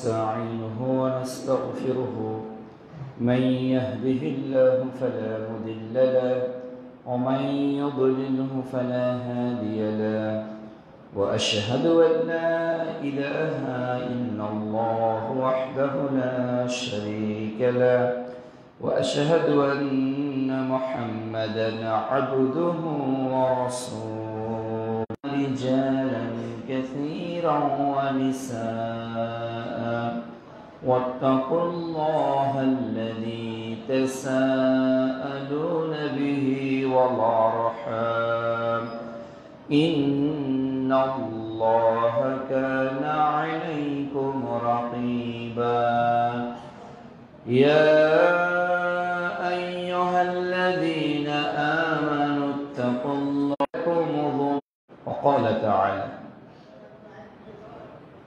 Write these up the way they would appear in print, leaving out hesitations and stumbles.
ونستعينه ونستغفره من يهده الله فلا مضل له ومن يضلله فلا هادي له وأشهد أن لا إله إلا الله وحده لا شريك له وأشهد أن محمدا عبده ورسوله رجالا كثيرا ونساء واتقوا الله الذي تساءلون به والأرحام إن الله كان عليكم رقيبا يا أيها الذين آمنوا اتقوا الله وقال تعالى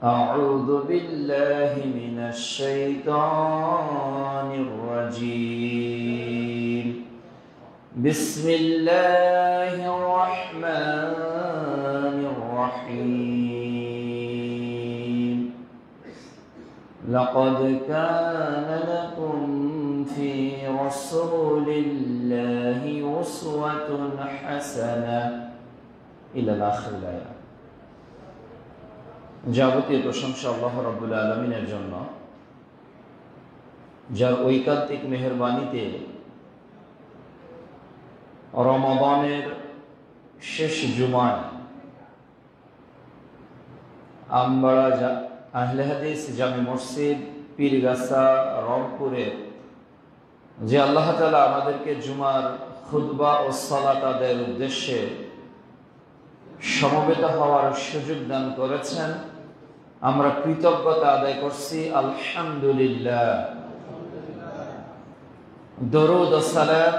أعوذ بالله من الشيطان الرجيم بسم الله الرحمن الرحيم لقد كان لكم في رسول الله أسوة حسنة إلى الآخر الآية যাবতীয় প্রশংসা আল্লাহ রাব্বুল আলামিনের জন্য, যার ঐকান্তিক মেহেরবানিতে রমাদানের শেষ জুমায় আমবাড়া আহলে হাদিস জামে মসজিদ পীরগাছা রংপুরে যে আল্লাহ তাআলা আমাদেরকে জুমার খুতবা ও সালাত আদায়ের উদ্দেশ্যে সমবেত হওয়ার সুযোগ দান করেছেন, আমরা কৃতজ্ঞতা আদায় করছি আলহামদুলিল্লাহ। দরুদ ও সালাম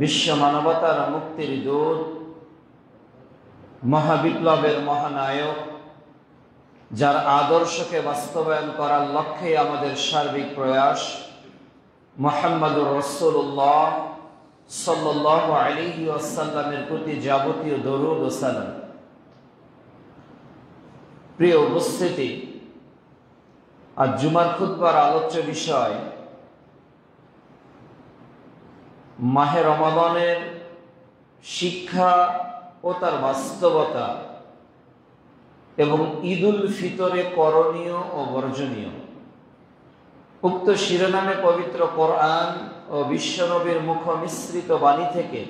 বিশ্ব মানবতার মুক্তির দূত, মহাবিপ্লবের মহানায়ক, যার আদর্শকে বাস্তবায়ন করার লক্ষ্যে আমাদের সার্বিক প্রয়াস, মুহাম্মদুর রাসূলুল্লাহ সাল্লাল্লাহু আলাইহি ওয়াসাল্লামের প্রতি যাবতীয় দরুদ ও সালাম। প্রিয় উপস্থিতি, আজ জুমার খুতবার আলোচ্য বিষয় মাহে রমাদানের শিক্ষা ও তার বাস্তবতা এবং ঈদুল ফিতরে করণীয় ও বর্জনীয়। উক্ত শিরোনামে পবিত্র কোরআন ও বিশ্বনবীর মুখ মিশ্রিত বাণী থেকে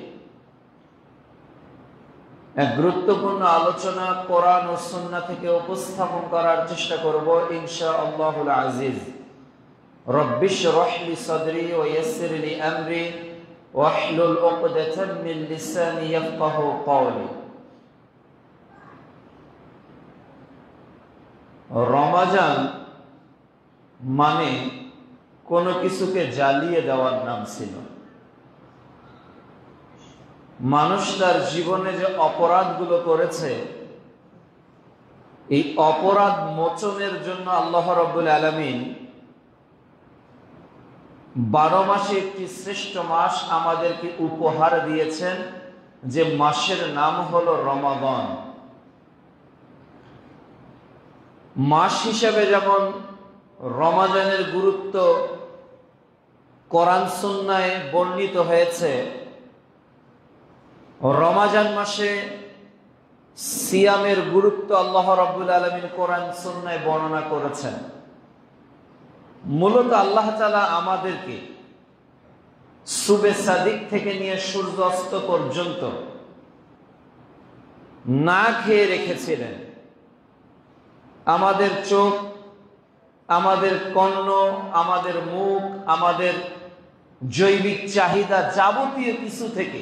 এক গুরুত্বপূর্ণ আলোচনা কোরআন ও সুন্নাহ থেকে উপস্থাপন করার চেষ্টা করব ইনশাআল্লাহুল আজিজ। রব্বি ইশরাহ লি সাদরি ওয়া ইয়াসসির লি আমরি ওয়াহলুল উকদাতাম মিন লিসানি ইয়াফকাহু কওলি। রমাজান মানে কোনো কিছুকে জ্বালিয়ে দেওয়ার নাম ছিল। মানুষ তার জীবনে যে অপরাধগুলো করেছে, এই অপরাধ মোচনের জন্য আল্লাহ রাব্বুল আলামিন 12 মাসে একটি শ্রেষ্ঠ মাস আমাদেরকে উপহার দিয়েছেন, যে মাসের নাম হলো রমাদান। মাস হিসাবে যেমন রমাজানের গুরুত্ব কোরআন সুন্নাহে বর্ণিত হয়েছে, রমাজান মাসে সিয়ামের গুরুত্ব আল্লাহ রাব্বুল আলামিন কোরআন সুন্নাহে বর্ণনা করেছেন। মূলত আল্লাহ তাআলা আমাদেরকে সুবে সাদিক থেকে নিয়ে সূর্য অস্ত পর্যন্ত না খেয়ে রেখেছিলেন। আমাদের চোখ, আমাদের কর্ণ, আমাদের মুখ, আমাদের জৈবিক চাহিদা যাবতীয় কিছু থেকে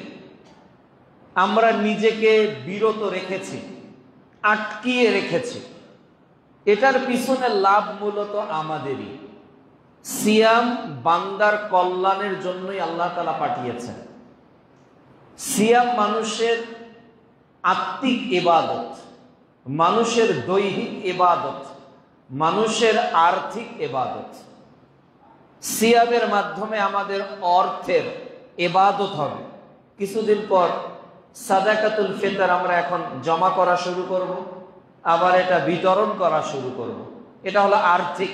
আমরা নিজেকে বিরত রেখেছি, আটকিয়ে রেখেছি। এটার পিছনে লাভ মূলত আমাদেরই। সিয়াম বান্দার কল্যাণের জন্যই আল্লাহ তাআলা পাঠিয়েছেন। সিয়াম মানুষের আত্মিক ইবাদত, মানুষের দৈহিক ইবাদত, মানুষের আর্থিক ইবাদত। সিয়ামের মাধ্যমে আমাদের অর্থের ইবাদত হবে। কিছুদিন পর সাদাকাতুল ফিতর আমরা এখন জমা করা শুরু করব, আবার এটা বিতরণ করা শুরু করব। এটা হলো আর্থিক।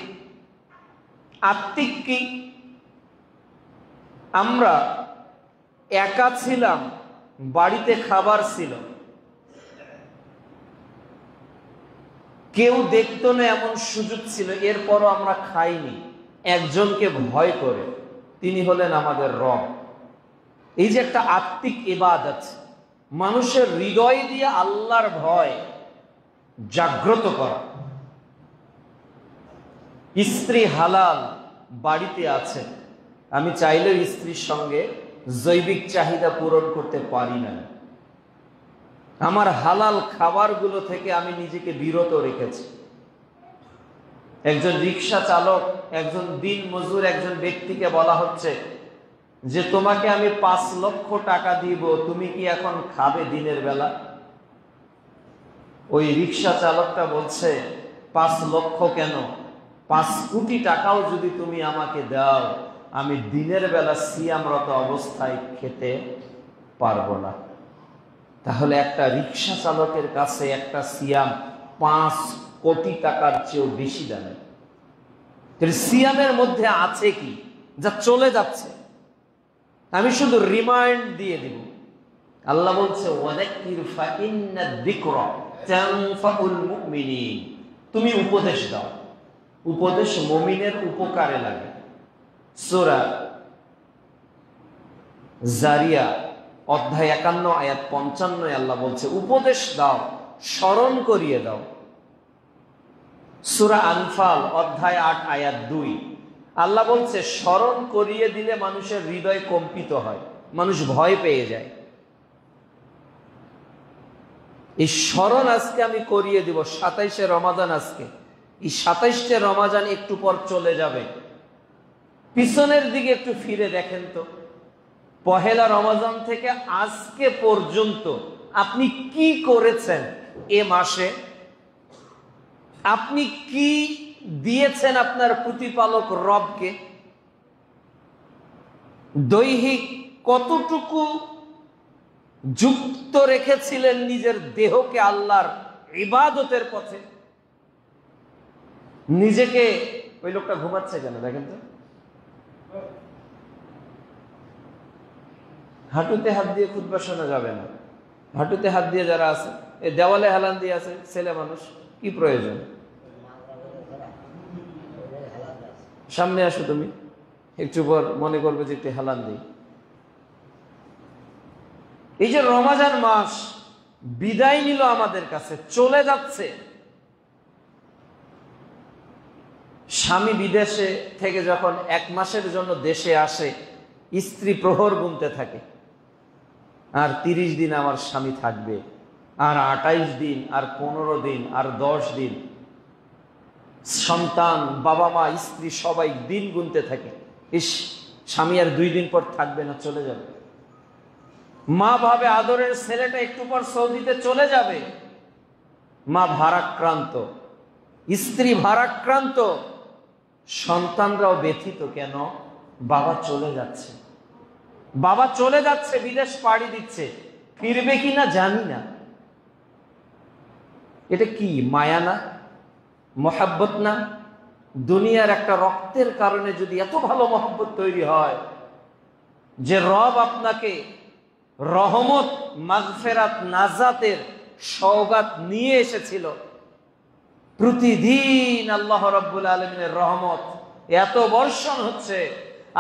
আত্মিক কি? আমরা একা ছিলাম, বাড়িতে খাবার ছিল, কেউ দেখতো না এমন সুযোগ ছিল, এরপরও আমরা খাইনি একজনকে ভয় করে। তিনি হলেন আমাদের রব। এই যে একটা আত্মিক ইবাদত, মানুষের হৃদয় দিয়ে আল্লাহর ভয় জাগ্রত করা। স্ত্রী হালাল বাড়িতে আছে, আমি চাইলেও স্ত্রীর সঙ্গে জৈবিক চাহিদা পূরণ করতে পারি না। আমার হালাল খাবারগুলো থেকে আমি নিজেকে বিরত রেখেছি। একজন রিক্সা চালক, একজন দিন মজুর, একজন ব্যক্তিকে বলা হচ্ছে যে তোমাকে আমি 5 লক্ষ টাকা দিব, তুমি কি এখন খাবে দিনের বেলা? ওই রিক্সা চালকটা বলছে 5 লক্ষ কেন, 5 কোটি টাকাও যদি তুমি আমাকে দাও, আমি দিনের বেলা সিয়ামরত অবস্থায় খেতে পারবো না। তাহলে একটা রিক্সা চালকের কাছে একটা সিয়াম 5 কোটি টাকার চেয়েও বেশি দামে। সিয়ামের মধ্যে আছে কি যা চলে যাচ্ছে? আমি শুধু রিমাইন্ড দিয়ে দিব। আল্লাহ বলছে ওয়াযাক্কির ফাইন্না যিকরা তানফাউল মুমিনিন, তুমি উপদেশ দাও, উপদেশ মুমিনের উপকারে লাগে। সূরা জারিয়া অধ্যায় 51 আয়াত 55 আল্লাহ বলছে উপদেশ দাও, স্মরণ করিয়ে দাও। সূরা আনফাল অধ্যায় 8 আয়াত 2 আল্লাহ বলছে স্মরণ করিয়ে দিলে মানুষের হৃদয় কম্পিত হয়, মানুষ ভয় পেয়ে যায়। এই স্মরণ আজকে আমি করিয়ে দিব। 27শে রমাদান আজকে, এই 27শে রমাদান একটু পর চলে যাবে। পিছনের দিকে একটু ফিরে দেখেন তো, পহেলা রমাদান থেকে আজকে পর্যন্ত আপনি কি করেছেন? এ মাসে আপনি কি দিয়েছেন আপনার প্রতিপালক রবকে? দৈহিক কতটুকু যুক্ত রেখেছিলেন নিজের দেহকে আল্লাহর ইবাদতের পথে? নিজেকে, ওই লোকটা ঘুমাচ্ছে কেন দেখেন তো, হাঁটুতে হাত দিয়ে খুতবা শোনা যাবে না। হাঁটুতে হাত দিয়ে যারা আছে, এই দেওয়ালে হেলান দিয়ে আছে ছেলে মানুষ, কি প্রয়োজন? সামনে আসো তুমি, একটু পর মনে করবে যে একটু হেলান দিই। এই যে রমাজান মাস বিদায় নিল আমাদের কাছে, চলে যাচ্ছে। স্বামী বিদেশে থেকে যখন 1 মাসের জন্য দেশে আসে, স্ত্রী প্রহর গুনতে থাকে, আর 30 দিন আমার স্বামী থাকবে, আর 28 দিন, আর 15 দিন, আর 10 দিন। সন্তান, বাবা মা, স্ত্রী সবাই দিন গুনতে থাকে, ইস স্বামী আর 2 দিন পর থাকবে না, চলে যাবে। মা ভাবে আদরের ছেলেটা একটু পর সৌদিতে চলে যাবে। মা ভারাক্রান্ত, স্ত্রী ভারাক্রান্ত, সন্তানরাও ব্যথিত, কেন? বাবা চলে যাচ্ছে, বাবা চলে যাচ্ছে, বিদেশ পাড়ি দিচ্ছে, ফিরবে কিনা জানি না। এটা কি মায়া না, মহাব্বত না? দুনিয়ার একটা রক্তের কারণে যদি এত ভালো মহব্বত তৈরি হয় যে রব আপনাকে রহমত, মাগফিরাত, নাজাতের সওগাত নিয়ে এসেছিল, প্রতিদিন আল্লাহ রাব্বুল আলামিনের রহমত এত বর্ষণ হচ্ছে,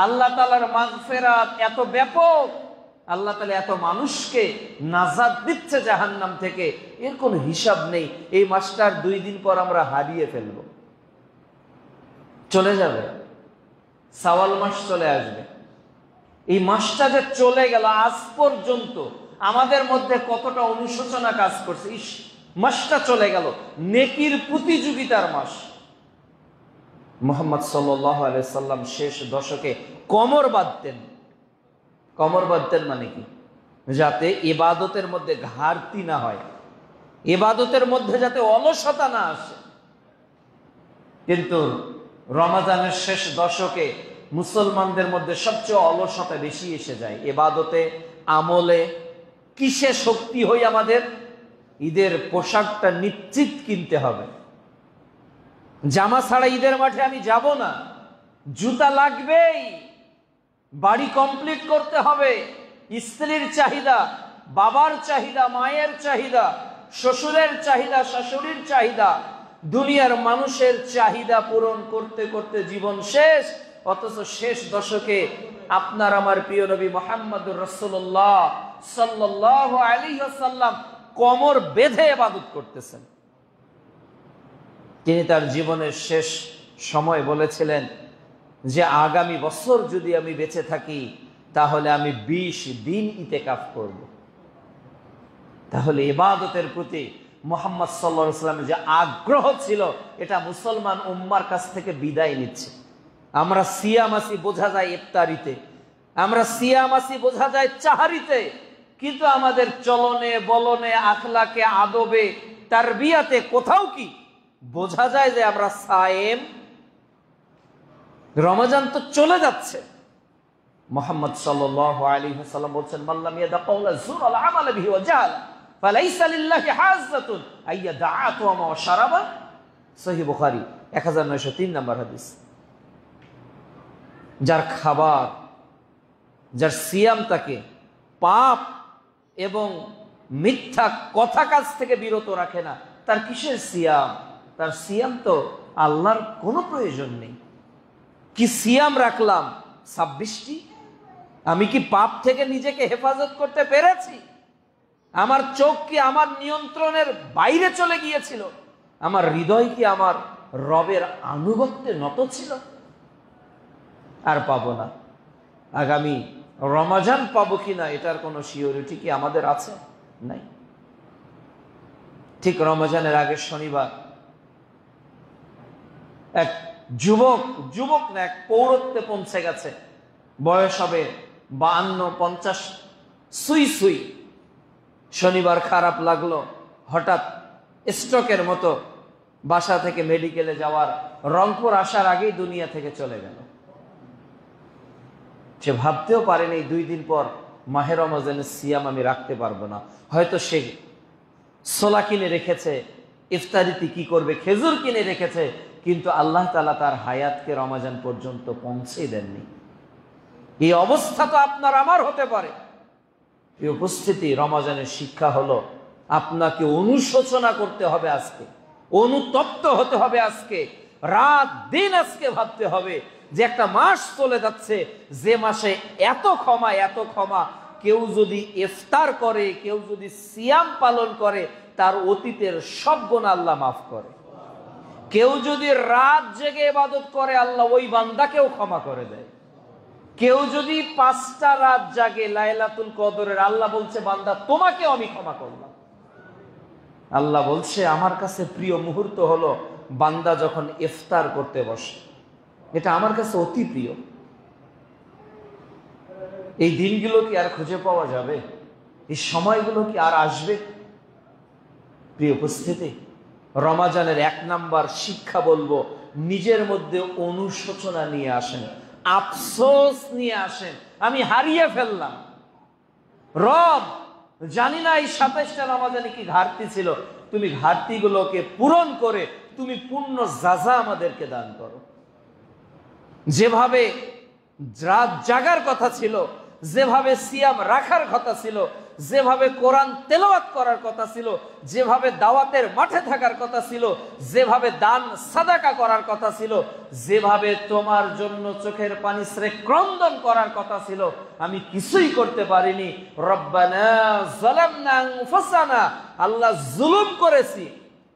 আল্লাহ তাআলার মাগফিরাত এত ব্যাপক, আল্লাহ তাআলা এত মানুষকে নাজাত দিচ্ছে জাহান্নাম থেকে, এর কোনো হিসাব নেই। এই মাসটার 2 দিন পর আমরা হারিয়ে ফেলব, চলে যাবে। শাওয়াল মাস চলে আসবে। এই মাসটা যে চলে গেল, আজ পর্যন্ত আমাদের মধ্যে কতটা অনুশোচনা কাজ করছে, ইস মাসটা চলে গেল। নেকির প্রতিযোগিতার মাস। মুহাম্মদ সাল্লাল্লাহু আলাইহি সাল্লাম শেষ দশকে কোমর বাঁধতেন। কোমর বাঁধতেন মানে কি? যাতে ইবাদতের মধ্যে ঘাটতি না হয়, ইবাদতের মধ্যে যাতে অলসতা না আসে। কিন্তু রমাজানের শেষ দশকে মুসলমানদের মধ্যে সবচেয়ে অলসতা বেশি এসে যায়, ইবাদতে, আমলে। কিসে শক্তি হই আমাদের? ঈদের পোশাকটা নিশ্চিত কিনতে হবে, জামা ছাড়া ঈদের মাঠে আমি যাব না, জুতা লাগবেই, বাড়ি কমপ্লিট করতে হবে, স্ত্রীর চাহিদা, বাবার চাহিদা, মায়ের চাহিদা, শ্বশুরের চাহিদা, শাশুড়ির চাহিদা, দুনিয়ার মানুষের চাহিদা পূরণ করতে করতে জীবন শেষ। অথচ শেষ দশকে আপনার আমার প্রিয় নবী মুহাম্মদুর রাসূলুল্লাহ সাল্লাল্লাহু আলাইহি ওয়াসাল্লাম কোমর বেঁধে ইবাদত করতেছেন। তিনি তার জীবনের শেষ সময় বলেছিলেন যে আগামী বছর যদি আমি বেঁচে থাকি তাহলে আমি 20 দিন ইতিকাফ করব। তাহলে ইবাদতের প্রতি মুহাম্মদ সাল্লাল্লাহু আলাইহি ওয়াসাল্লামের যে আগ্রহ ছিল এটা মুসলমান উম্মার কাছ থেকে বিদায় নিচ্ছে। আমরা সিয়াম আছি বোঝা যায় ইফতারিতে, আমরা সিয়াম আছি বোঝা যায় চাহারিতে, কিন্তু আমাদের চলনে বলনে আখলাকে আদবে তারবিয়াতে কোথাও কি বোঝা যায় যে আমরা সায়েম? রমজান তো চলে যাচ্ছে। মুহাম্মদ সাল্লাল্লাহু আলাইহি ওয়াসাল্লাম বলেন, মাল্লাম ইয়াদা কাওলা যুর ওয়াল আমাল বিহি ওয়া জাহাল ফালাইসা লিল্লাহি হাজ্জাতুন আইয়াদা তা'আমা ওয়া শারাবা। সহিহ বুখারী 1903 নম্বর হাদিস। যার খাবার, যার সিয়াম তাকে পাপ এবং মিথ্যা কথা কাজ থেকে বিরত রাখে না, তার কিসের সিয়াম? তার সিয়াম তো আল্লাহর কোনো প্রয়োজন নেই। কি সিয়াম রাখলাম 26টি? আমি কি পাপ থেকে নিজেকে হেফাজত করতে পেরেছি? আমার চোখ কি আমার নিয়ন্ত্রণের বাইরে চলে গিয়েছিল? আমার হৃদয় কি আমার রবের আনুগত্যে নত ছিল? আর পাবো না। আগামী রমজান পাবো কিনা এটার কোনো সিওরিটি কি আমাদের আছে? নাই। ঠিক রমজানের আগের শনিবার এক যুবক না, এক পৌরত্বে পৌঁছে গেছে, বয়স হবে 52-50 সুই সুই। শনিবার খারাপ লাগলো, হঠাৎ স্ট্রোকের মতো বাসা থেকে মেডিকেলে যাওয়ার, রংপুর আসার আগেই দুনিয়া থেকে চলে গেল। সে ভাবতেও পারেনি 2 দিন পর মাহে রমজানের সিয়াম আমি রাখতে পারবো না। হয়তো সে ছোলা কিনে রেখেছে, ইফতারিতে কি করবে, খেজুর কিনে রেখেছে, কিন্তু আল্লাহ তাআলা তার হায়াতকে রমজান পর্যন্ত পৌঁছে দেননি। এই অবস্থা তো আপনার আমার হতে পারে। এই উপস্থিতি রমজানের শিক্ষা হলো আপনাকে অনুশোচনা করতে হবে আজকে, অনুতপ্ত হতে হবে আজকে, রাত দিন আজকে ভাবতে হবে যে একটা মাস চলে যাচ্ছে, যে মাসে এত ক্ষমা, কেউ যদি ইফতার করে, কেউ যদি সিয়াম পালন করে, তার অতীতের সব গুনাহ আল্লাহ মাফ করে। কেউ যদি রাত জেগে ইবাদত করে, আল্লাহ ওই বান্দাকেও ক্ষমা করে দেয়। কেউ যদি 5টা রাত জাগে লাইলাতুল কদরের, আল্লাহ বলছে বান্দা তোমাকেও আমি ক্ষমা করলাম। আল্লাহ বলছে আমার কাছে প্রিয় মুহূর্ত হলো বান্দা যখন ইফতার করতে বসে, এটা আমার কাছে অতি প্রিয়। এই দিনগুলো কি আর খুঁজে পাওয়া যাবে? এই সময়গুলো কি আর আসবে? প্রিয় উপস্থিতি, রমজানের 1 নাম্বার শিক্ষা বলবো, নিজের মধ্যে অনুশোচনা নিয়ে আসেন, আফসোস নিয়ে আসেন। আমি হারিয়ে ফেললাম, রব জানি না এই 27টা রমজানে কি ঘাটতি ছিল, তুমি ঘাটতিগুলোকে পূরণ করে তুমি পূর্ণ যাজা আমাদেরকে দান করো। যেভাবে রাত জাগার কথা ছিল, যেভাবে সিয়াম রাখার কথা ছিল, যেভাবে কোরআন তেলাওয়াত করার কথা ছিল, যেভাবে দাওয়াতের মাঠে থাকার কথা ছিল, যেভাবে দান সাদাকা করার কথা ছিল, যেভাবে তোমার জন্য চোখের পানি ছেড়ে ক্রন্দন করার কথা ছিল, আমি কিছুই করতে পারিনি। রব্বানা যালামনা আনফুসানা, আল্লাহ জুলুম করেছি,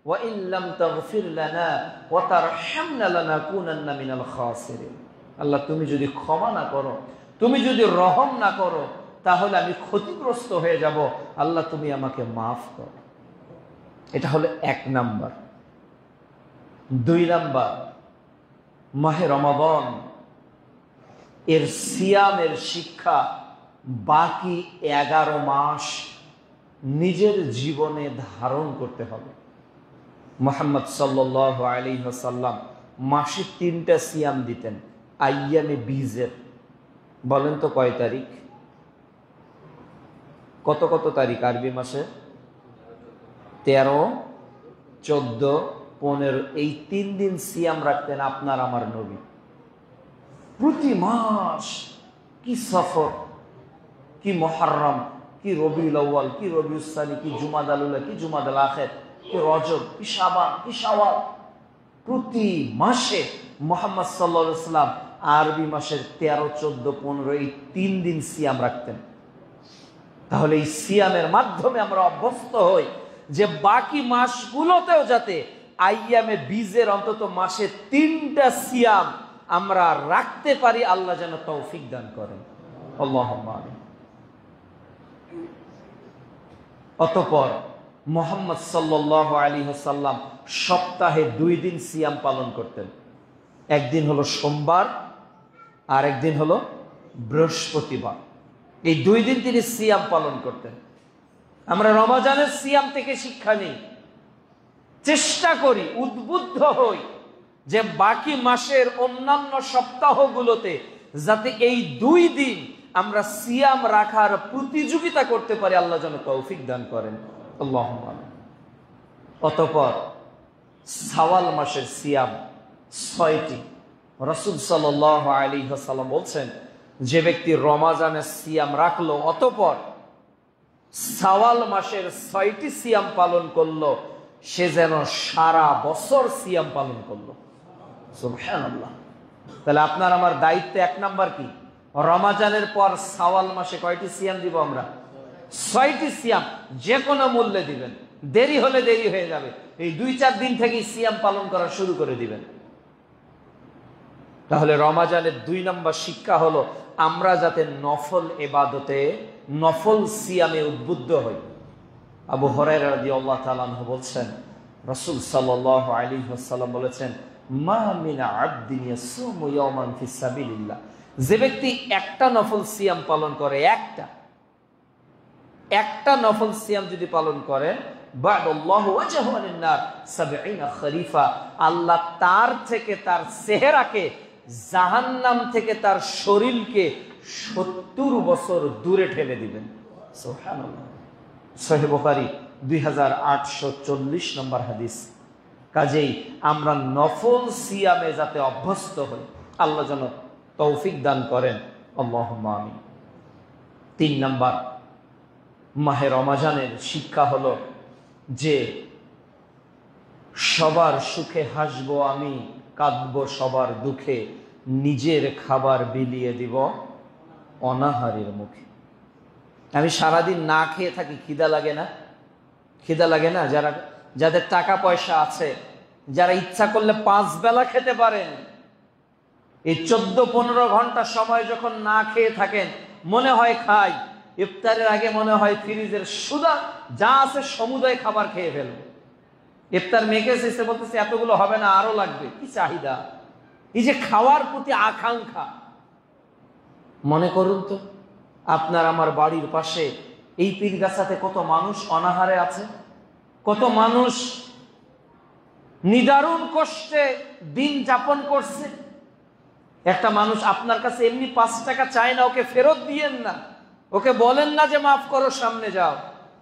ওয়া ইন লাম তাগফির লানা ওয়া তারহামনা লানাকুনান্না মিনাল খাসিরিন। আল্লাহ তুমি যদি ক্ষমা না করো, তুমি যদি রহম না করো, তাহলে আমি ক্ষতিগ্রস্ত হয়ে যাব। আল্লাহ তুমি আমাকে মাফ করো। এটা হলো 1 নাম্বার। 2 নাম্বার, মাহে রমাদান এর সিয়ামের শিক্ষা বাকি 11 মাস নিজের জীবনে ধারণ করতে হবে। মুহাম্মদ সাল্লাল্লাহু আলাইহি ওয়াসাল্লাম মাসে 3টা সিয়াম দিতেন, আইয়ামে বীজের। বলেন তো কয় তারিখ? কত তারিখ আরবি মাসে? 13, 14, 15 এই 3 দিন সিয়াম রাখতেন আপনার আমার নবী। প্রতি মাস কি সফর, কি মুহররম, কি রবিউল আউয়াল, কি রবিউস সানি, কি জুমাদাল উলা, কি জুমাদাল আখির, কি রজব, কি শাবান, কি শাওয়াল। প্রতি মাসে মুহাম্মদ সাল্লাল্লাহু আলাইহি ওয়াসাল্লাম আরবি মাসের 13, 14, 15 এই 3 দিন সিয়াম রাখতেন। তাহলে এই সিয়ামের মাধ্যমে আমরা অভ্যস্ত হই যে বাকি মাসগুলোতেও যাতে আইয়ামে বীজের অন্তত মাসে 3টা সিয়াম আমরা রাখতে পারি। আল্লাহ যেন তৌফিক দান করেন, আল্লাহুম্মা আমিন। অতঃপর মুহাম্মদ সাল্লাল্লাহু আলাইহি ওয়াসাল্লাম সপ্তাহে 2 দিন সিয়াম পালন করতেন। একদিন হলো সোমবার আর একদিন হলো বৃহস্পতিবার। এই 2 দিন তিনি সিয়াম পালন করতেন। আমরা রমজানের সিয়াম থেকে শিক্ষা নিই, চেষ্টা করি, উদ্বুদ্ধ হই যে বাকি মাসের অন্যান্য সপ্তাহগুলোতে যাতে এই 2 দিন আমরা সিয়াম রাখার প্রতিযোগিতা করতে পারি। আল্লাহ যেন তৌফিক দান করেন, আল্লাহুম্মা আমিন। অতঃপর শাওয়াল মাসের সিয়াম 6টি। রাসূল সাল্লাল্লাহু আলাইহি ওয়াসাল্লাম বলছেন, যে ব্যক্তি রমজানের সিয়াম রাখলো অতঃপর শাওয়াল মাসের 6টি সিয়াম পালন করলো, সে যেন সারা বছর সিয়াম পালন করলো। সুবহানাল্লাহ। তাহলে আপনার আমার দায়িত্ব 1 নাম্বার কি? রমজানের পর শাওয়াল মাসে কয়টি সিয়াম দিব আমরা? 6টি সিয়াম যে কোনো মূল্যে দিবেন। দেরি হলে দেরি হয়ে যাবে, এই 2-4 দিন থেকেই সিয়াম পালন করা শুরু করে দিবেন। তাহলে রমজানের 2 নম্বর শিক্ষা হলো আমরা যাতে নফল ইবাদতে, নফল সিয়ামে উদ্বুদ্ধ হই। আবু হুরায়রা রাদিয়াল্লাহু তাআলা আনহু বলছেন, রাসূল সাল্লাল্লাহু আলাইহি ওয়াসাল্লাম বলেছেন, মা মিন আবদিন ইয়াসুমু ইয়াওমান ফিস সাবিলিল্লাহ, যে ব্যক্তি একটা নফল সিয়াম পালন করে, একটা নফল সিয়াম যদি পালন করে, বা'দাল্লাহু ওয়াজহু আনিন নার 70 খরিফা, আল্লাহ তার থেকে, তার চেহারাকে, জাহান্নাম থেকে তার শরীরকে 70 বছর দূরে ঠেলে দিবেন। সুবহানাল্লাহ। সহিহ বুখারী 2840 নম্বর হাদিস। কাজেই আমরা নফল সিয়ামে যাতে অভ্যস্ত হই, আল্লাহ যেন তৌফিক দান করেন, আল্লাহুম্মা আমিন। 3 নাম্বার মাহে রমজানের শিক্ষা হলো যে সবার সুখে হাসবো আমি, কাঁদবো সবার দুঃখে, নিজের খাবার বিলিয়ে দিব অনাহারের মুখে। আমি সারাদিন না খেয়ে থাকি, খিদা লাগে না? খিদা লাগে না? যাদের টাকা পয়সা আছে, যারা ইচ্ছা করলে 5 বেলা খেতে পারেন, এই 14-15 ঘন্টা সময় যখন না খেয়ে থাকেন, মনে হয় খাই, ইফতারের আগে মনে হয় ফ্রিজের সুদা যা আছে সমুদয় খাবার খেয়ে ফেলবো। ইফতার মেখেছে, সে বলতেছে এতগুলো হবে না, আরো লাগবে। কি চাহিদা! এই যে খাওয়ার প্রতি আকাঙ্ক্ষা। মনে করুন তো, আপনার আমার বাড়ির পাশে এই পীরগাছাতে কত মানুষ অনাহারে আছে, কত মানুষ নিদারুণ কষ্টে দিন যাপন করছে। একটা মানুষ আপনার কাছে এমনি 5 টাকা চায় না, ওকে ফেরত দিয়েন না, ওকে বলেন না যে মাফ করো, সামনে যাও,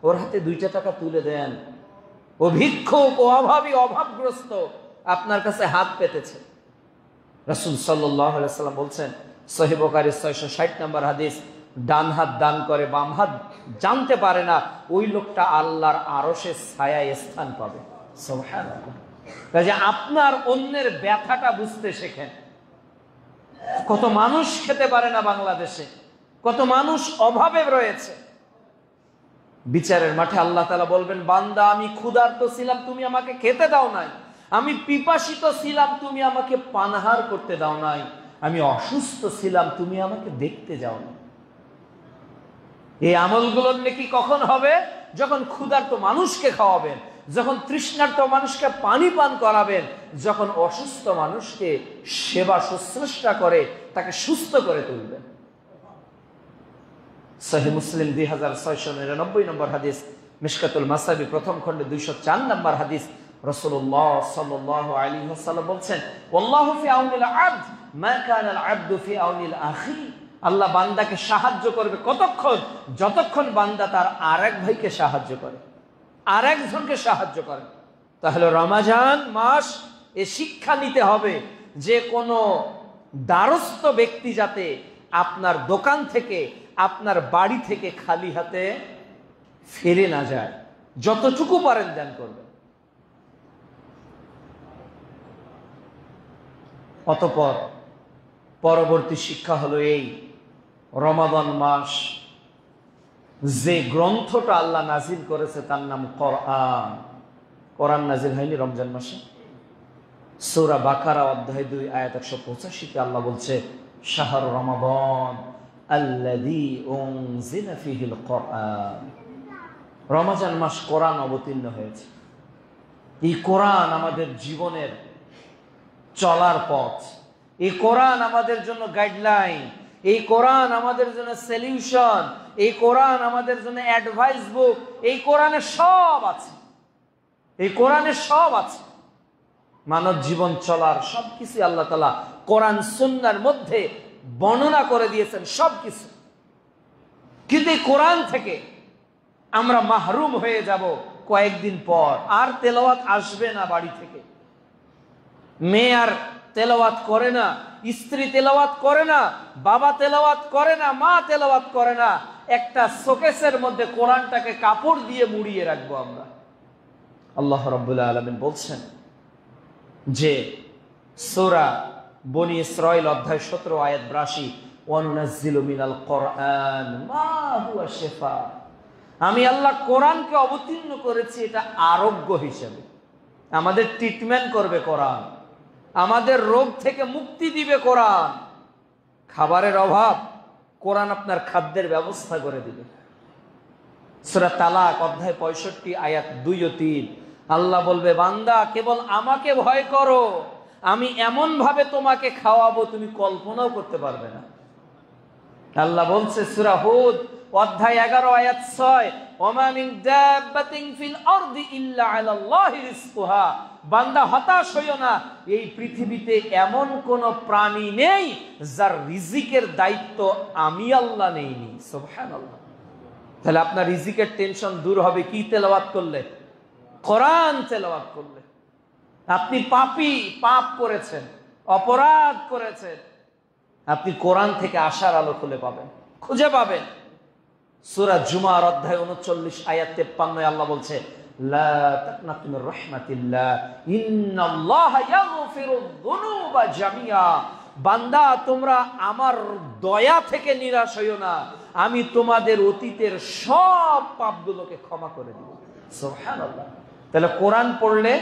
ওর হাতে 2টা টাকা তুলে দেন। ও ভিক্ষুক, ও অভাবী, অভাবগ্রস্ত, আপনার কাছে হাত পেতেছে। রাসূল সাল্লাল্লাহু আলাইহি ওয়াসাল্লাম বলছেন, সহিহ বুখারী 660 নম্বর হাদিস, ডান হাত দান করে বাম হাত জানতে পারে না, ওই লোকটা আল্লাহর আরশের ছায়ায় স্থান পাবে। সুবহানাল্লাহ। কাজে আপনার অন্যের ব্যথাটা বুঝতে শেখেন। কত মানুষ খেতে পারে না বাংলাদেশে, কত মানুষ অভাবে রয়েছে। বিচারের মাঠে আল্লাহ তাআলা বলবেন, বান্দা আমি ক্ষুধার্ত ছিলাম, তুমি আমাকে খেতে দাও নাই, আমি পিপাসিত ছিলাম, তুমি আমাকে পানাহার করতে দাও নাই, আমি অসুস্থ ছিলাম, তুমি আমাকে দেখতে যাও না। এই আমলগুলোর নেকি কখন হবে? যখন ক্ষুধার্ত মানুষকে খাওয়াবেন, যখন তৃষ্ণার্ত মানুষকে পানি পান করাবেন, যখন অসুস্থ মানুষকে সেবা শুশ্রূষা করে তাকে সুস্থ করে তুলবেন। সহিহ মুসলিম 2699 নম্বর হাদিস, মিশকাতুল মাসাবি প্রথম খণ্ডে 204 নম্বর হাদিস, রাসূলুল্লাহ সাল্লাল্লাহু আলাইহি ওয়াসাল্লাম বলছেন, ওয়াল্লাহু ফি আউনিল আবদ মা কানা আল আবদু ফি আউনিল আখি, আল্লাহ বান্দাকে সাহায্য করবে কতক্ষণ? যতক্ষণ বান্দা তার আরেক ভাইকে সাহায্য করে, আরেকজনকে সাহায্য করে। তাহলে রমজান মাস এ শিক্ষা নিতে হবে যে কোনো দ্বারস্থ ব্যক্তি যাতে আপনার দোকান থেকে, আপনার বাড়ি থেকে খালি হাতে ফিরে না যায়। যতটুকু পারেন দান করবেন। অতঃপর পরবর্তী শিক্ষা হলো এই, রমাদান মাস যে গ্রন্থটা আল্লাহ নাজিল করেছে তার নাম কোরআন। কোরআন নাজিল হয়নি রমজান মাসে? সূরা বাকারা অধ্যায় 2 আয়াত 185 আল্লাহ বলছে, শাহর রমাদান আল্লাযী উনজিলা ফীহিল কোরআন। রমজান মাস কোরআন অবতীর্ণ হয়েছে। এই কোরআন আমাদের জীবনের চলার পথ, এই কোরআন আমাদের জন্য গাইডলাইন, এই কোরআন আমাদের জন্য সলিউশন, এই কোরআন আমাদের জন্য অ্যাডভাইস বুক। এই কোরআনে সব আছে, এই কোরআনে সব আছে। মানব জীবন চলার সবকিছু আল্লাহ তাআলা কোরআন সুন্নাহর মধ্যে বর্ণনা করে দিয়েছেন সবকিছু। কিন্তু এই কোরআন থেকে আমরা মাহরুম হয়ে যাব কয়েকদিন পর। আর তেলাওয়াত আসবে না বাড়ি থেকে। মেয়ে আর তেলাওয়াত করে না, স্ত্রী তেলাওয়াত করে না, বাবা তেলাওয়াত করে না, মা তেলাওয়াত করে না। একটা শোকেসের মধ্যে কোরআনটাকে কাপড় দিয়ে মুড়িয়ে রাখবো আমরা। আল্লাহ রাব্বুল আলামিন বলছেন যে সূরা বনী ইসরাঈল অধ্যায় 17 আয়াত 82, ওয়ানুনাজ্জিলু মিনাল কোরআন মা হুয়া শিফা। আমি আল্লাহ কোরআনকে অবতীর্ণ করেছি এটা আরোগ্য হিসেবে। আমাদের ট্রিটমেন্ট করবে কোরআন, আমাদের রোগ থেকে মুক্তি দিবে কোরআন। খাবারের অভাব, কোরআন আপনার খাদ্যের ব্যবস্থা করে দিবে। সূরা তালাক অধ্যায় 65 আয়াত 2 ও 3 আল্লাহ বলবে, বান্দা কেবল আমাকে ভয় করো, আমি এমন ভাবে তোমাকে খাওয়াবো তুমি কল্পনাও করতে পারবে না। আল্লাহ বলছে সূরা হুদ অধ্যায় 11 আয়াত 6, ওমা মিন দাব্বাতিন ফিল আরদি ইল্লা আলাল্লাহি রিজকুহা। বান্দা হতাশ হইও না, এই পৃথিবীতে এমন কোন প্রাণী নেই যার রিজিকের দায়িত্ব আমি আল্লাহ নেইনি। সুবহানাল্লাহ। তাহলে আপনার রিজিকের টেনশন দূর হবে কি তেলাওয়াত করলে? কোরআন তেলাওয়াত করলে। আপনি পাপী, পাপ করেছেন, অপরাধ করেছেন, আপনি কোরআন থেকে আশার আলো খুলে পাবেন, খুঁজে পাবেন। সূরা জুমার অধ্যায় 39 আয়াত 53 আল্লাহ বলছে, লা তাকনাতু মির রাহমাতিল্লাহ ইন্নাল্লাহা ইয়াগফিরুয যুনুবা জামিআ। বান্দা তোমরা আমার দয়া থেকে নিরাশ হইও না, আমি তোমাদের অতীতের সব পাপগুলোকে ক্ষমা করে দিব। সুবহানাল্লাহ। তাহলে কোরআন পড়লে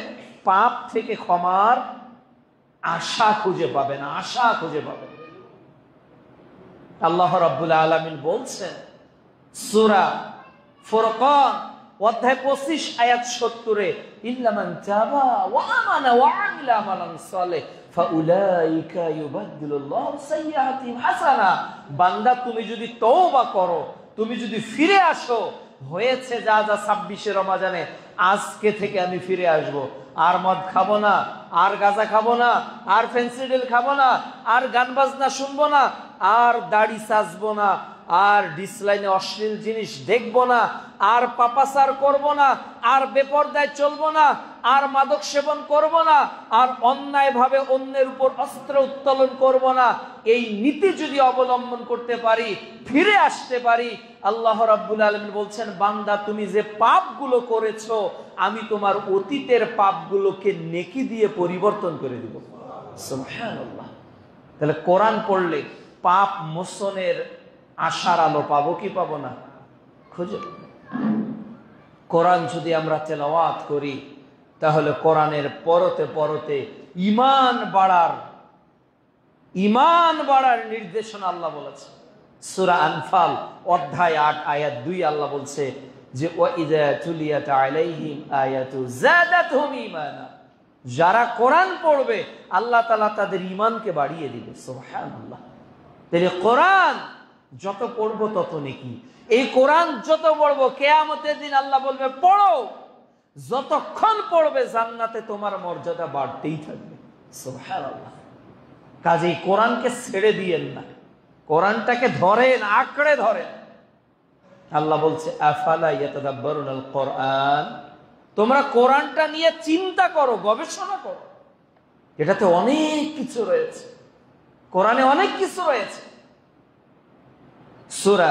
পাপ থেকে ক্ষমার আশা খুঁজে পাবেন, আশা খুঁজে পাবেন। আল্লাহ রাব্বুল আলামিন বলছেন সূরা ফুরকান অধ্যায় 25 আয়াত 70, ইল্লা মান তাবা ওয়া আমানা ওয়া আমিলা আমালান সালিহ ফাউলাইকা ইউবাদদিলুল্লাহু সাইয়্যাতিহিম হাসানা। বান্দা তুমি যদি তওবা করো, তুমি যদি ফিরে আসো, হয়েছে যা যা 26 রমজানে, আজকে থেকে আমি ফিরে আসব। আর মদ খাবো না, আর গাঁজা খাবো না, আর ফেন্সিডিল খাবো না, আর গান বাজনা শুনবো না, আর দাড়ি সাজবো না, আর ডিসলাইনে অশ্লীল জিনিস দেখবো না, আর পাপাচার করব না, আর বেপরদায় চলবো না, আর মাদক সেবন করব না, আর অন্যায়ভাবে অন্যের উপর অস্ত্র উত্তোলন করব না। এই নীতি যদি অবলম্বন করতে পারি, ফিরে আসতে পারি, আল্লাহ রাব্বুল আলামিন বলছেন, বান্দা তুমি যে পাপগুলো করেছো আমি তোমার অতীতের পাপগুলোকে নেকি দিয়ে পরিবর্তন করে দিব। সুবহানাল্লাহ। তাহলে কোরআন পড়লে পাপ মোচনের আশার আলো পাবো কি পাবো না? খুঁজে। কোরআন যদি আমরা তেলাওয়াত করি তাহলে কোরআনের পরতে পরতে ঈমান বাড়ার নির্দেশনা আল্লাহ বলেছে। সূরা আনফাল অধ্যায় 8 আয়াত 2 আল্লাহ বলছে যে ওয়াইযা তুলিয়াত আলাইহিম আয়াতু যাদাতহুম ঈমানা। যারা কোরআন পড়বে আল্লাহ তাআলা তাদের ঈমানকে বাড়িয়ে দিবে। সুবহানাল্লাহ। তাহলে কোরআন যত পড়বো তত নেকি। এই কোরআন যত পড়বো কিয়ামতের দিন আল্লাহ বলবে পড়ো, যতক্ষণ পড়বে জান্নাতে তোমার মর্যাদা বাড়তেই থাকবে। সুবহানাল্লাহ। কাজেই কোরআনকে ছেড়ে দিয়েন না, কোরআনটাকে ধরেন, আঁকড়ে ধরেন। আল্লাহ বলছে আফালা ইয়াতাদাব্বারুনাল কোরআন, তোমরা কোরআনটা নিয়ে চিন্তা করো, গবেষণা করো, এটাতে অনেক কিছু রয়েছে, কোরআনে অনেক কিছু রয়েছে। সূরা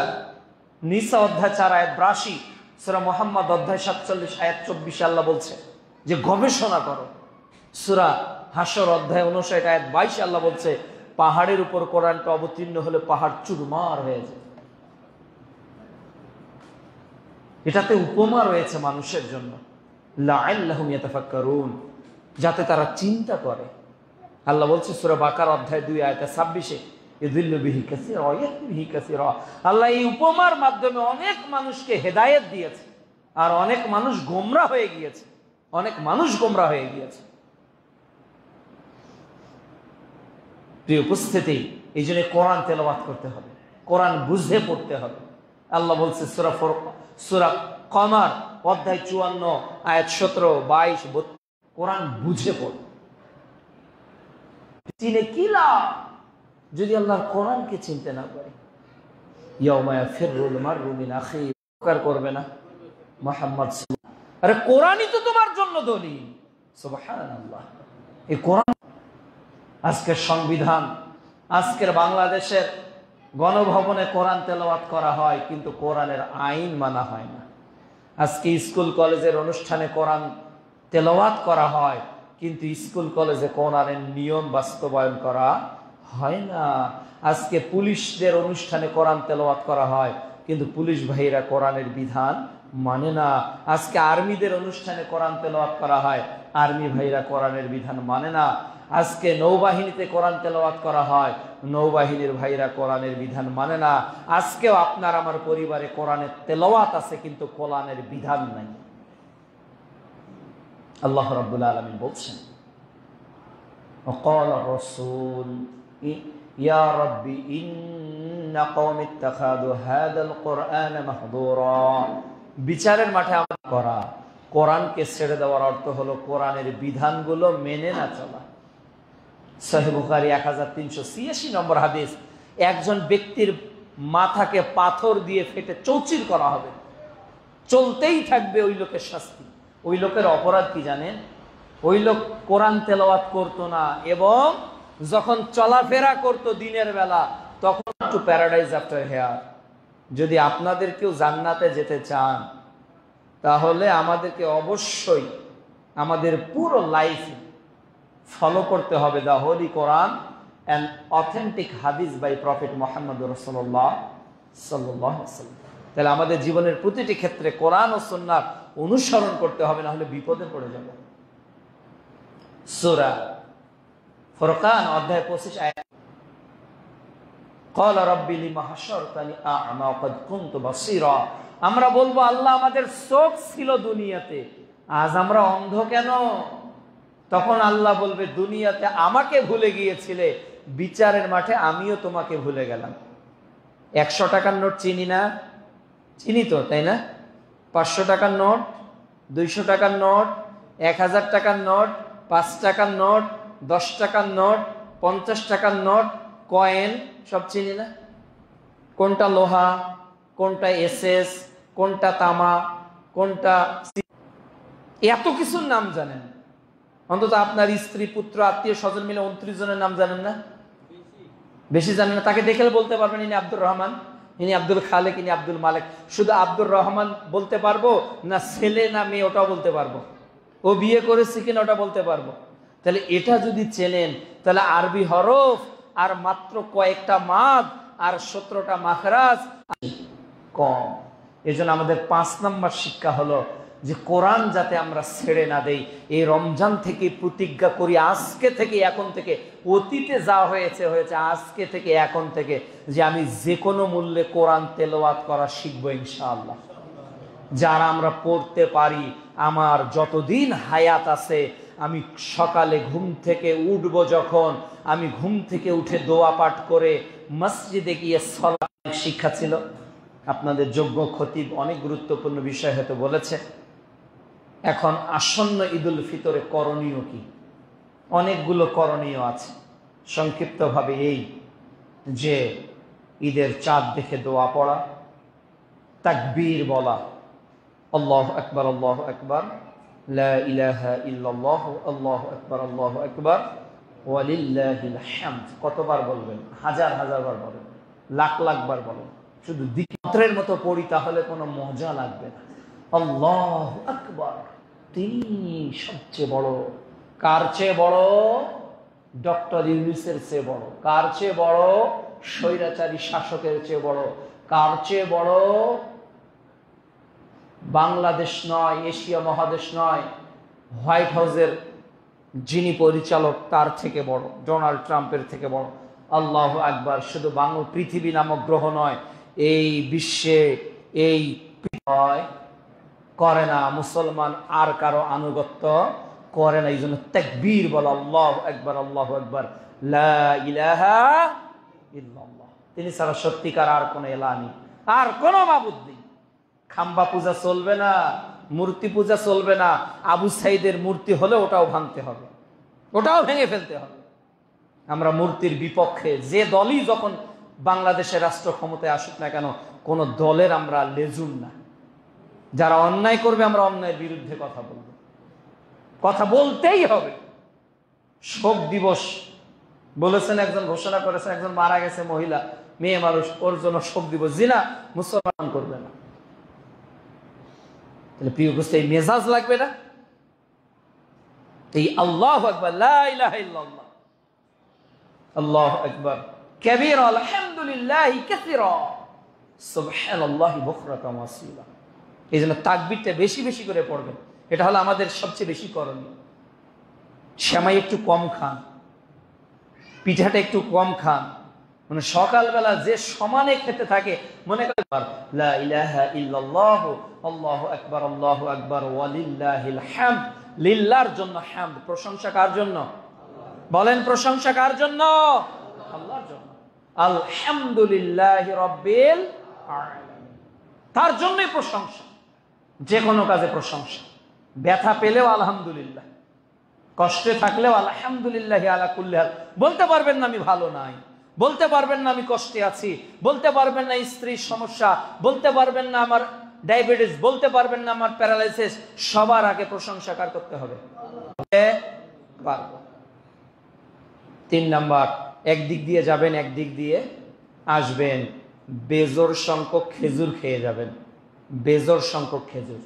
নিসা অধ্যায় 4 আয়াত 82, সূরা মুহাম্মদ অধ্যায় 47 আয়াত 24 আল্লাহ বলছে যে গবেষণা করো। সূরা হাশর অধ্যায় 59 আয়াত 22 আল্লাহ বলছে পাহাড়ের উপর কোরআনটা অবতীর্ণ হলে পাহাড় চুরমার হয়ে যায়। এটাতে উপমা রয়েছে মানুষের জন্য, লাআল্লাহুম ইয়াতাফাক্কারুন, যাতে তারা চিন্তা করে। আল্লাহ বলছে সূরা বাকারা অধ্যায় 2 আয়াত 26, ইযিল্লু বিহি কাসীরা ওয়া ইয়াহদি বিহি কাসীরা। আল্লাহ এই উপমার মাধ্যমে অনেক মানুষকে হেদায়েত দিয়েছে, আর অনেক মানুষ গোমরা হয়ে গিয়েছে, অনেক মানুষ গোমরা হয়ে গিয়েছে। প্রিয় উপস্থিতি, এই জন্য কোরআন তেলাওয়াত করতে হবে, কোরআন বুঝে পড়তে হবে। আল্লাহ বলছে সূরা কমার অধ্যায় 54 আয়াত 17, 22, 32, কোরআন বুঝে পড়। চিনে কি লাভ যদি আল্লাহর কোরআনকে চিনতে না পারে? ইয়াউমা ইয়াফিরুল মারউ মিন আখি, উপকার করবে না মুহাম্মদ। আরে কোরআনই তো তোমার জন্য দলিল। সুবহানাল্লাহ, এই কোরআন আজকের সংবিধান, আজকের বাংলাদেশের গণভবনে কোরআন তেলাওয়াত করা হয়, কিন্তু কোরআনের আইন মানা হয় না। আজকে স্কুল কলেজের অনুষ্ঠানে কোরআন তেলাওয়াত করা হয়, কিন্তু স্কুল কলেজে কোরআনের নিয়ম বাস্তবায়ন করা হয় না। আজকে পুলিশদের অনুষ্ঠানে কোরআন তেলাওয়াত করা হয়, কিন্তু পুলিশ ভাইরা কোরআনের বিধান মানে না। আজকে আর্মিদের অনুষ্ঠানে কোরআন তেলাওয়াত করা হয়, আর্মি ভাইরা কোরআনের বিধান মানে না। আজকে নৌবাহিনীতে কোরআন তেলাওয়াত করা হয়, নৌবাহিনীর ভাইরা কোরআনের বিধান মানে না। আজকেও আপনার আমার পরিবারে কোরআনের তেলাওয়াত আছে, কিন্তু কোরআনের বিধান নাই। আল্লাহ রাব্বুল আলামিন বলছেন, ওয়াকাল রাসূল ইয়া রাব্বি ইন্না কওমি ইত্তাখাযু হাযাল কুরআন মাহদুরা। বিচারের মাঠে আমরা করা, কোরআনকে ছেড়ে দেওয়ার অর্থ হলো কোরআনের বিধানগুলো মেনে না চলা। সহিহ বুখারী 1386 নম্বর হাদিস, একজন ব্যক্তির মাথাকে পাথর দিয়ে ফেটে চৌচির করা হবে, চলতেই থাকবে ওই লোকের শাস্তি। ওই লোকের অপরাধ কি জানেন? ওই লোক কোরআন তেলাওয়াত করতো না, এবং যখন চলাফেরা করতো দিনের বেলা, তখন টু প্যারাডাইজ আফটার হেয়ার। যদি আপনাদের কেউ জান্নাতে যেতে চান, তাহলে আমাদেরকে অবশ্যই আমাদের পুরো লাইফ ফলো করতে হবে the Holi Quran and authentic হাদিস বাই প্রফেট মুহাম্মদ রাসূলুল্লাহ সাল্লাল্লাহু আলাইহি ওয়াসাল্লাম। তাহলে আমাদের জীবনের প্রতিটি ক্ষেত্রে কোরআন ও সুন্নাহ অনুসরণ করতে হবে, না হলে বিপদে পড়ে যাব। সূরা ফুরকান অধ্যায় 25 আয়াত, ক্বালা রাব্বি লিমা হাশারতানি আ'মা ক্বাদ কুনতু বাসীরা। আমরা বলবো, আল্লাহ আমাদের চোখ ছিল দুনিয়াতে, আজ আমরা অন্ধ কেন? তখন আল্লাহ বলবে, দুনিয়াতে আমাকে ভুলে গিয়েছিলে, বিচারের মাঠে আমিও তোমাকে ভুলে গেলাম। 100 টাকার নোট চিনি না? চিনি তো, তাই না? 500 টাকার নোট, 200 টাকার নোট, 1000 টাকার নোট, 5 টাকার নোট, 10 টাকার নোট, 50 টাকার নোট, কয়েন, সব চিনি না? কোনটা লোহা, কোনটা এসএস, কোনটা তামা, কোনটা, এত কিছুর নাম জানেন। অন্তত আপনার স্ত্রী, পুত্র, আত্মীয় স্বজন মিলে 29 জনের নাম জানেন না? বেশি জানেন না। তাকে দেখলে বলতে পারবেন ইনি আব্দুর রহমান, ইনি আব্দুল খালেক, ইনি আব্দুল মালেক। শুধু আব্দুর রহমান বলতে পারবো না, ছেলে না মেয়ে ওটাও বলতে পারবো, ও বিয়ে করেছে কিনা ওটা বলতে পারবো। তাহলে এটা যদি চেনেন, তাহলে আরবি হরফ আর মাত্র কয়েকটা মাদ আর 17টা মাখরাজ কম। এজন্য আমাদের 5 নম্বর শিক্ষা হলো যে কোরআন যাতে আমরা ছেড়ে না দেই। এই রমজান থেকে প্রতিজ্ঞা করি, আজকে থেকে, এখন থেকে, অতীতে যা হয়েছে হয়েছে, আজকে থেকে, এখন থেকে, যে আমি যে কোনো মূল্যে কোরআন তেলাওয়াত করা শিখবো ইনশাআল্লাহ। যারা আমরা পড়তে পারি, আমার যতদিন হায়াত আছে, আমি সকালে ঘুম থেকে উঠব, যখন আমি ঘুম থেকে উঠে দোয়া পাঠ করে মসজিদে গিয়ে সালাত শিক্ষা ছিল। আপনাদের যোগ্য খতিব অনেক গুরুত্বপূর্ণ বিষয় হয়তো বলেছে। এখন আসন্ন ঈদুল ফিতরে করণীয় কি? অনেকগুলো করণীয় আছে। সংক্ষিপ্তভাবে এই যে ঈদের চাঁদ দেখে দোয়া পড়া, তাকবীর বলা, আল্লাহু আকবার, আল্লাহু আকবার, লা ইলাহা ইল্লাল্লাহ আল্লাহু আকবার আল্লাহু আকবার ওয়া লিল্লাহিল হামদ কতবার বলবেন? হাজার হাজার বার বলেন, লাখ লাখ বার বলেন। শুধু দিকরের মতো পড়ি তাহলে কোনো মজা লাগবে না। আল্লাহু আকবার, তিনি সবচেয়ে বড়। কার চেয়ে বড়? ডক্টর ইউনূসের চেয়ে বড়। কার চেয়ে বড়? স্বৈরাচারী শাসকের চেয়ে বড়। কার চেয়ে বড়? বাংলাদেশ নয়, এশিয়া মহাদেশ নয়, হোয়াইট হাউসের যিনি পরিচালক তার থেকে বড়, ডোনাল্ড ট্রাম্পের থেকে বড়। আল্লাহু আকবার। শুধু বাংলা পৃথিবী নামক গ্রহ নয়, এই বিশ্বে এই করে না মুসলমান আর কারো আনুগত্য করে না। এই জন্য তাকবীর বল, আল্লাহু আকবার আল্লাহু আকবার, লা ইলাহা ইল্লাল্লাহ। তিনি ছাড়া সত্যিকার আর কোনো ইলাহ নেই, আর কোনো মাবুদ নেই। খাম্বা পূজা চলবে না, মূর্তি পূজা চলবে না। আবু সাইদের মূর্তি হলে ওটাও ভাঙতে হবে, ওটাও ভেঙে ফেলতে হবে। আমরা মূর্তির বিপক্ষে। যে দলই যখন বাংলাদেশের রাষ্ট্র ক্ষমতায় আসুক না কেন, কোন দলের আমরা লেজুন না। যারা অন্যায় করবে আমরা অন্যায়ের বিরুদ্ধে কথা বলব, কথা বলতেই হবে। শোক দিবস বলেছেন, একজন ঘোষণা করেছেন, একজন মারা গেছে মহিলা, মেয়ে মানুষ, ওর জন্য শোক দিবস। জিনা মুসলমান করবে না। তাহলে প্রিয় বুঝতে এই মেজাজ লাগবে না? এই আল্লাহু আকবার, লা ইলাহা ইল্লাল্লাহ, আল্লাহু আকবার কাবীরা, আলহামদুলিল্লাহি কাসীরা, সুবহানাল্লাহি বুকরাতাম ওয়া আসীলা। এই জন্য তাকবীরটা বেশি বেশি করে পড়বেন। এটা হলো আমাদের সবচেয়ে বেশি করণীয়। সেমাই একটু কম খান, পিঠাটা একটু কম খান। মানে সকালবেলা যে সমানে খেতে থাকে, মনে করেন লা ইলাহা ইল্লাল্লাহ আল্লাহু আকবার ওয়া লিল্লাহিল হামদ। লিল্লাহর জন্য হামদ, প্রশংসা কার জন্য? বলেন, প্রশংসা কার জন্য? আল্লাহর জন্য। আলহামদুলিল্লাহি রাব্বিল আলামিন, তার জন্যই প্রশংসা। যে কোনো কাজে প্রশংসা। ব্যথা পেলেও আলহামদুলিল্লাহ, কষ্টে থাকলেও আলহামদুলিল্লাহি আলা কুল্লি হাল। বলতে পারবেন না আমি ভালো নাই, বলতে পারবেন না আমি কষ্টে আছি, বলতে পারবেন না স্ত্রীর সমস্যা, বলতে পারবেন না আমার ডায়াবেটিস, বলতে পারবেন না আমার প্যারালাইসিস। সবার আগে প্রশংসা কার করতে হবে? পারবো। 3 নাম্বার, একদিক দিয়ে যাবেন, একদিক দিয়ে আসবেন। বেজোর সংখ্যক খেজুর খেয়ে যাবেন, বেজোর সংখ্যক খেজুর।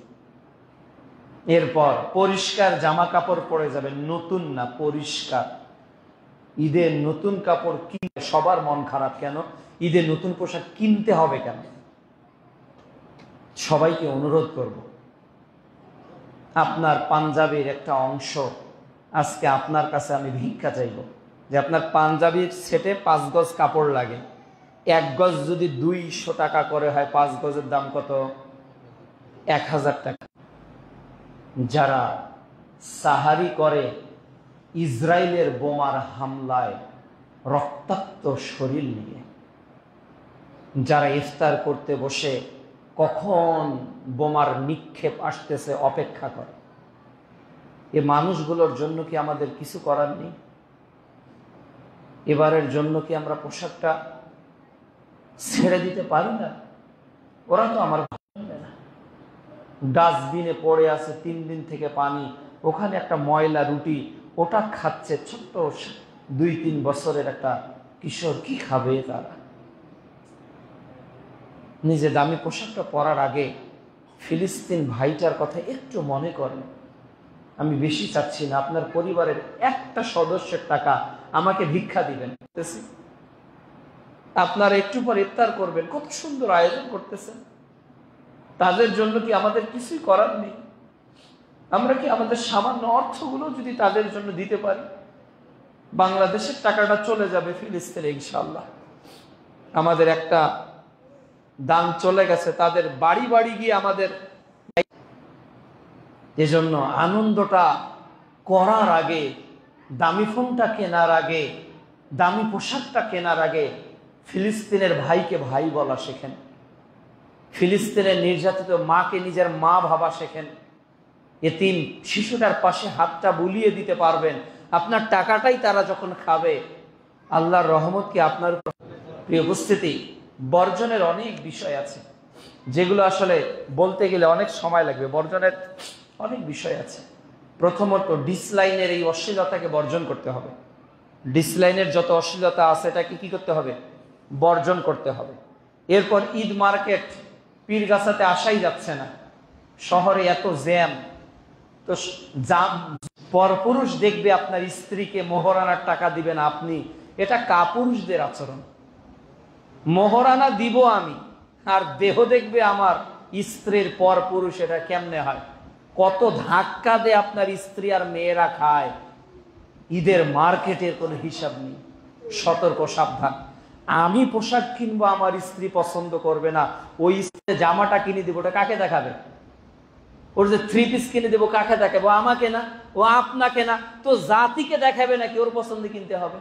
এরপর পরিষ্কার জামা কাপড় পরে যাবেন, নতুন না, পরিষ্কার। ঈদের নতুন কাপড় কিনতে সবার মন খারাপ কেন? ঈদের নতুন পোশাক কিনতে হবে কেন? সবাইকে অনুরোধ করব, আপনার পাঞ্জাবির একটা অংশ আজকে আপনার কাছে আমি ভিক্ষা চাইব, যে আপনার পাঞ্জাবির সেটে 5 গজ কাপড় লাগে। 1 গজ যদি 200 টাকা করে হয়, 5 গজের দাম কত? 1000 টাকা। যারা সাহারি করে ইসরায়েলের বোমার হামলায় রক্তাক্ত শরীর নিয়ে, যারা ইফতার করতে বসে কখন বোমার নিক্ষেপ আসতেছে অপেক্ষা করে, এ মানুষগুলোর জন্য কি আমাদের কিছু করার নেই? এবারের জন্য কি আমরা পোশাকটা ছেড়ে দিতে পারি না? ওরা তো আমার না, ডাস্টবিনে পড়ে আছে 3 দিন থেকে পানি, ওখানে একটা ময়লা রুটি, ওটা খাচ্ছে ছোট্ট 2-3 বছরের একটা কিশোর। কি খাবে তারা? নিজে দামি পোশাকটা পরার আগে ফিলিস্তিন ভাইটার কথা একটু মনে করেন। আমি বেশি চাচ্ছি না, আপনার পরিবারের একটা সদস্যের টাকা আমাকে ভিক্ষা দিবেন, আপনারা একটু পর ইফতার করবেন, কত সুন্দর আয়োজন করতেছেন। তাদের জন্য কি আমাদের কিছুই করার নেই? আমরা কি আমাদের সামান্য অর্থগুলো যদি তাদের জন্য দিতে পারি, বাংলাদেশের টাকাটা চলে যাবে ফিলিস্তিনে ইনশাআল্লাহ। আমাদের একটা দান চলে গেছে, তাদের বাড়ি বাড়ি গিয়ে আমাদের। এজন্য আনন্দটা করার আগে, দামি ফোনটা কেনার আগে, দামি পোশাকটা কেনার আগে ফিলিস্তিনের ভাইকে ভাই বলা শেখেন, ফিলিস্তিনের নির্যাতিত মাকে নিজের মা ভাবা শেখেন। এতিম শিশুটার পাশে হাতটা বুলিয়ে দিতে পারবেন, আপনার টাকাটাই তারা যখন খাবে, আল্লাহর রহমত কি আপনার? প্রিয় উপস্থিতি, বর্জনের অনেক বিষয় আছে যেগুলো আসলে বলতে গেলে অনেক সময় লাগবে। বর্জনের অনেক বিষয় আছে। প্রথমত ডিসলাইনের এই অশ্লীলতাকে বর্জন করতে হবে। ডিসলাইনের যত অশ্লীলতা আছে এটাকে কি করতে হবে? বর্জন করতে হবে। এরপর ঈদ মার্কেট, পীরগাছাতে আসাই যাচ্ছে না, শহরে এত জ্যাম। তো পরপুরুষ দেখবে আপনার স্ত্রীকে মোহরানার টাকা দিবেন আপনি, এটা কাপুরুষদের আচরণ। মোহরানা দিব আমি আর দেহ দেখবে আমার স্ত্রীর পরপুরুষ, এটা কেমনে হয়? কত ধাক্কা দিয়ে আপনার স্ত্রী আর মেয়েরা খায়। ঈদের মার্কেটের কোনো হিসাব নেই। সতর্ক, সাবধান। আমি পোশাক কিনবো, আমার স্ত্রী পছন্দ করবে না, ওই স্ত্রী জামাটা কিনে দেবো, ওটা কাকে দেখাবে? ওর যে 3 পিস কিনে দেবো কাকে দেখাবো? আমাকে না, ও আপনাকে না, তো জাতিকে দেখাবে নাকি ওর পছন্দে কিনতে হবে?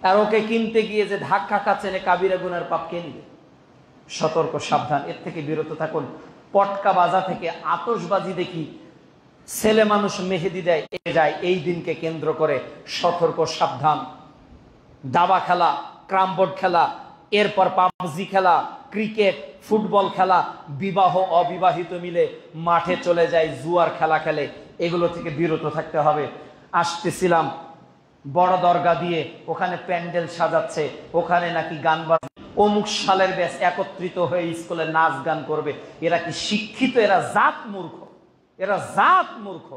আর ওকে কিনতে গিয়ে যে ধাক্কা খাচ্ছেন, কাবিরা গুনার পাপ কে নিবে? সতর্ক, সাবধান, এর থেকে বিরত থাকুন। পটকা বাজা থেকে আতশবাজি দেখি ছেলে মানুষ মেহেদি দেয় যায়, এই দিনকে কেন্দ্র করে সতর্ক, সাবধান। দাবা খেলা, ক্রামবোর্ড খেলা, এরপর পাবজি খেলা, ক্রিকেট, ফুটবল খেলা, বিবাহ অবিবাহিত মিলে মাঠে চলে যায় জুয়ার খেলা খেলে। এগুলো থেকে বিরত থাকতে হবে। আসতেছিলাম বড় দরগা দিয়ে, ওখানে প্যান্ডেল সাজাচ্ছে, ওখানে নাকি গান বাজবে, অমুক সালের ব্যাচ একত্রিত হয়ে স্কুলে নাচ গান করবে। এরা কি শিক্ষিত? এরা জাত মূর্খ, এরা জাত মূর্খ,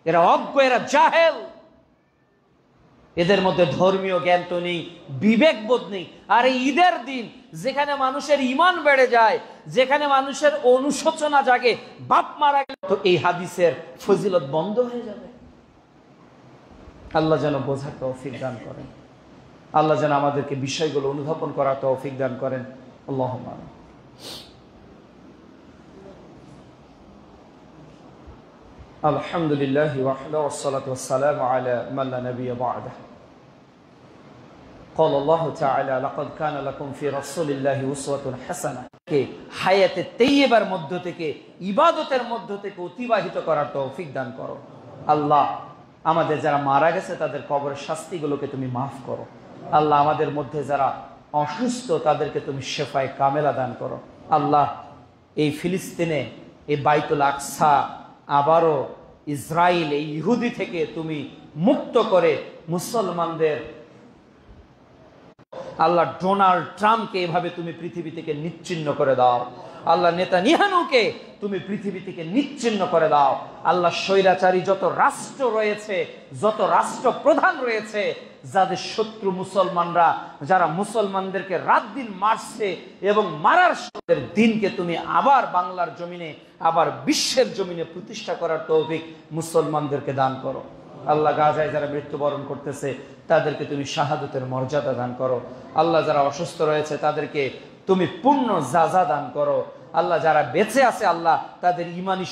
এরা অজ্ঞ, এরা জাহেল। এদের মধ্যে ধর্মীয় জ্ঞান তো নেই, বিবেকবোধ নেই। আর এই ঈদের দিন যেখানে মানুষের ঈমান বেড়ে যায়, যেখানে মানুষের অনুশোচনা জাগে, বাপ মারা গেল, তো এই হাদিসের ফজিলত বন্ধ হয়ে যাবে। আল্লাহ যেন বোঝার তৌফিক দান করেন। আল্লাহ যেন আমাদেরকে বিষয়গুলো অনুধাবন করার তৌফিক দান করেন। আল্লাহুম্মা আমিন। আলহামদুলিল্লাহি ওয়াহদাহু ওয়াসসালাতু ওয়াসসালামু আলা মান লা নাবিয়্যা বা'দাহু। قال الله تعالى لقد كان لكم في رسول الله أسوة حسنة। কে হায়াতে তাইয়্যিবার মধ্য থেকে, ইবাদতের মধ্য থেকে অতিবাহিত করার তৌফিক দান করো। আল্লাহ, আমাদের যারা মারা গেছে তাদের কবরের শাস্তিগুলোকে তুমি মাফ করো। আল্লাহ, আমাদের মধ্যে যারা অসুস্থ তাদেরকে তুমি শেফায়ে কামেলা দান করো। আল্লাহ, এই ফিলিস্তিনে, এই বাইতুল আকসা, আবারও ইসরায়েল, এই ইহুদি থেকে তুমি মুক্ত করে মুসলমানদের, আল্লাহ ডোনাল্ড ট্রাম্পকে এভাবে তুমি পৃথিবী থেকে নিচ্ছিন্ন করে দাও। আল্লাহ নেতানিয়াহুকে তুমি পৃথিবী থেকে নিচ্ছিন্ন করে দাও। আল্লাহ স্বৈরাচারী যত রাষ্ট্র রয়েছে, যত রাষ্ট্র প্রধান রয়েছে, যাদের শত্রু মুসলমানরা, যারা মুসলমানদেরকে রাত দিন মারছে এবং মারার দিনকে তুমি আবার বাংলার জমিনে, আবার বিশ্বের জমিনে প্রতিষ্ঠা করার তৌফিক মুসলমানদেরকে দান করো। আল্লাহ, গাজায় যারা মৃত্যুবরণ করতেছে তাদেরকে তুমি শাহাদাতের মর্যাদা দান করো। আল্লাহ, যারা অসুস্থ রয়েছে তাদেরকে তুমি পূর্ণ যাজা দান করো। আল্লাহ, যারা বেঁচে আছে আল্লাহ তাদের ঈমানী